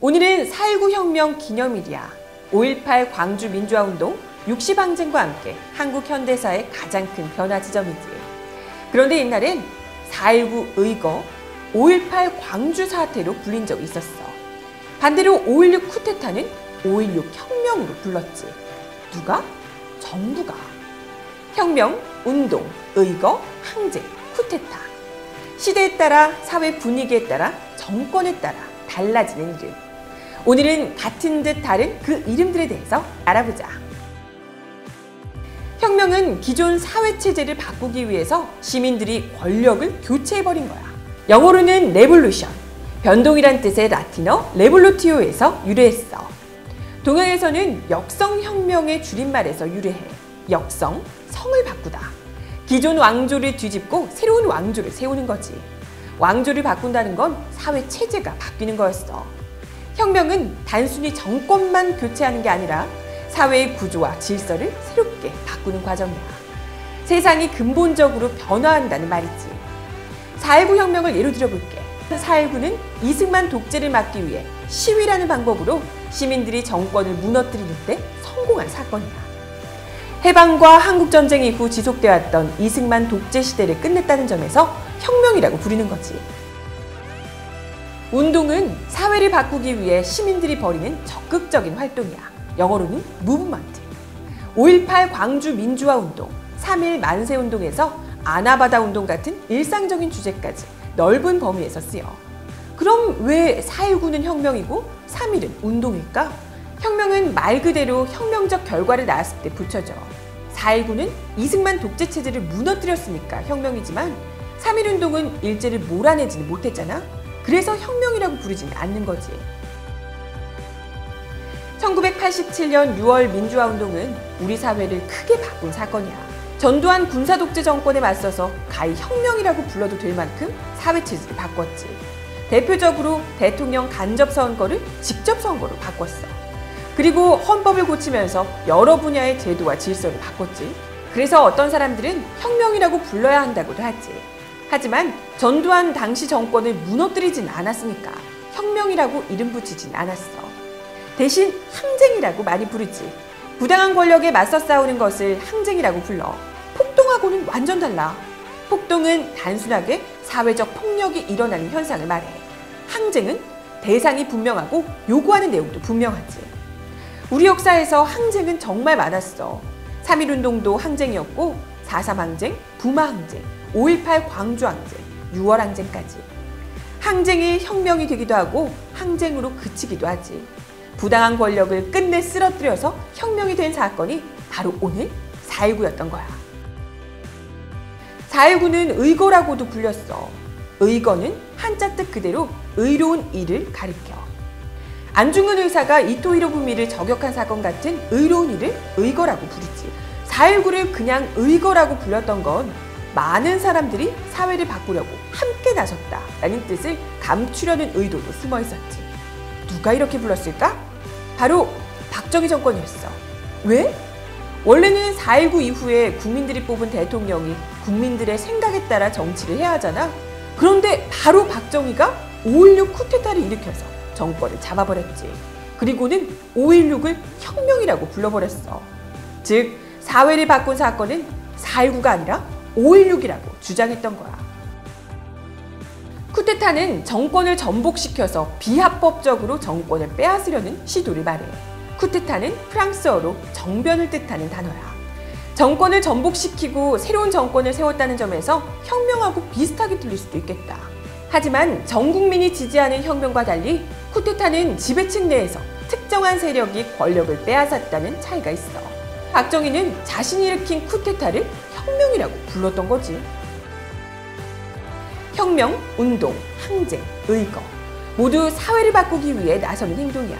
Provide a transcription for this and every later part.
오늘은 4.19 혁명 기념일이야. 5.18 광주 민주화운동, 60항쟁과 함께 한국 현대사의 가장 큰 변화 지점이지. 그런데 옛날엔 4.19 의거, 5.18 광주 사태로 불린 적이 있었어. 반대로 5.16 쿠데타는 5.16 혁명으로 불렀지. 누가? 정부가. 혁명, 운동, 의거, 항쟁, 쿠데타. 시대에 따라, 사회 분위기에 따라, 정권에 따라 달라지는 이름. 오늘은 같은 듯 다른 그 이름들에 대해서 알아보자. 혁명은 기존 사회체제를 바꾸기 위해서 시민들이 권력을 교체해버린 거야. 영어로는 레볼루션, 변동이란 뜻의 라틴어 레볼루티오에서 유래했어. 동양에서는 역성혁명의 줄임말에서 유래해. 역성, 성을 바꾸다. 기존 왕조를 뒤집고 새로운 왕조를 세우는 거지. 왕조를 바꾼다는 건 사회체제가 바뀌는 거였어. 혁명은 단순히 정권만 교체하는 게 아니라 사회의 구조와 질서를 새롭게 바꾸는 과정이야. 세상이 근본적으로 변화한다는 말이지. 4.19 혁명을 예로 들어볼게. 4.19는 이승만 독재를 막기 위해 시위라는 방법으로 시민들이 정권을 무너뜨리는 데 성공한 사건이야. 해방과 한국전쟁 이후 지속되었던 이승만 독재 시대를 끝냈다는 점에서 혁명이라고 부르는 거지. 운동은 사회를 바꾸기 위해 시민들이 벌이는 적극적인 활동이야. 영어로는 무브먼트. 5.18 광주 민주화 운동, 3.1 만세 운동에서 아나바다 운동 같은 일상적인 주제까지 넓은 범위에서 쓰여. 그럼 왜 4.19는 혁명이고 3.1은 운동일까? 혁명은 말 그대로 혁명적 결과를 낳았을 때 붙여져. 4.19는 이승만 독재 체제를 무너뜨렸으니까 혁명이지만 3.1 운동은 일제를 몰아내지는 못했잖아. 그래서 혁명이라고 부르지는 않는 거지. 1987년 6월 민주화운동은 우리 사회를 크게 바꾼 사건이야. 전두환 군사독재 정권에 맞서서 가히 혁명이라고 불러도 될 만큼 사회체제를 바꿨지. 대표적으로 대통령 간접선거를 직접선거로 바꿨어. 그리고 헌법을 고치면서 여러 분야의 제도와 질서를 바꿨지. 그래서 어떤 사람들은 혁명이라고 불러야 한다고도 하지. 하지만 전두환 당시 정권을 무너뜨리진 않았으니까 혁명이라고 이름 붙이진 않았어. 대신 항쟁이라고 많이 부르지. 부당한 권력에 맞서 싸우는 것을 항쟁이라고 불러. 폭동하고는 완전 달라. 폭동은 단순하게 사회적 폭력이 일어나는 현상을 말해. 항쟁은 대상이 분명하고 요구하는 내용도 분명하지. 우리 역사에서 항쟁은 정말 많았어. 3.1 운동도 항쟁이었고 4.3 항쟁, 부마 항쟁, 5.18 광주 항쟁, 6월 항쟁까지. 항쟁이 혁명이 되기도 하고 항쟁으로 그치기도 하지. 부당한 권력을 끝내 쓰러뜨려서 혁명이 된 사건이 바로 오늘 4.19였던 거야. 4.19는 의거라고도 불렸어. 의거는 한자 뜻 그대로 의로운 일을 가리켜. 안중근 의사가 이토 히로부미를 저격한 사건 같은 의로운 일을 의거라고 부르지. 4.19를 그냥 의거라고 불렸던 건 많은 사람들이 사회를 바꾸려고 함께 나섰다라는 뜻을 감추려는 의도도 숨어 있었지. 누가 이렇게 불렀을까? 바로 박정희 정권이었어. 왜? 원래는 4.19 이후에 국민들이 뽑은 대통령이 국민들의 생각에 따라 정치를 해야 하잖아. 그런데 바로 박정희가 5.16 쿠데타를 일으켜서 정권을 잡아버렸지. 그리고는 5.16을 혁명이라고 불러버렸어. 즉, 사회를 바꾼 사건은 4.19가 아니라 5.16이라고 주장했던 거야. 쿠데타는 정권을 전복시켜서 비합법적으로 정권을 빼앗으려는 시도를 말해. 쿠데타는 프랑스어로 정변을 뜻하는 단어야. 정권을 전복시키고 새로운 정권을 세웠다는 점에서 혁명하고 비슷하게 들릴 수도 있겠다. 하지만 전 국민이 지지하는 혁명과 달리 쿠데타는 지배층 내에서 특정한 세력이 권력을 빼앗았다는 차이가 있어. 박정희는 자신이 일으킨 쿠데타를 혁명이라고 불렀던 거지. 혁명, 운동, 항쟁, 의거 모두 사회를 바꾸기 위해 나서는 행동이야.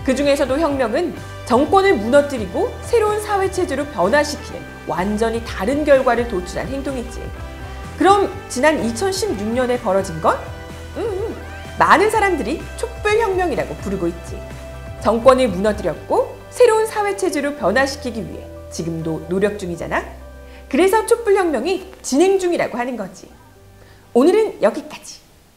그 중에서도 혁명은 정권을 무너뜨리고 새로운 사회체제로 변화시키는 완전히 다른 결과를 도출한 행동이지. 그럼 지난 2016년에 벌어진 건? 많은 사람들이 촛불혁명이라고 부르고 있지. 정권을 무너뜨렸고 새로운 사회체제로 변화시키기 위해 지금도 노력 중이잖아. 그래서 촛불혁명이 진행 중이라고 하는 거지. 오늘은 여기까지.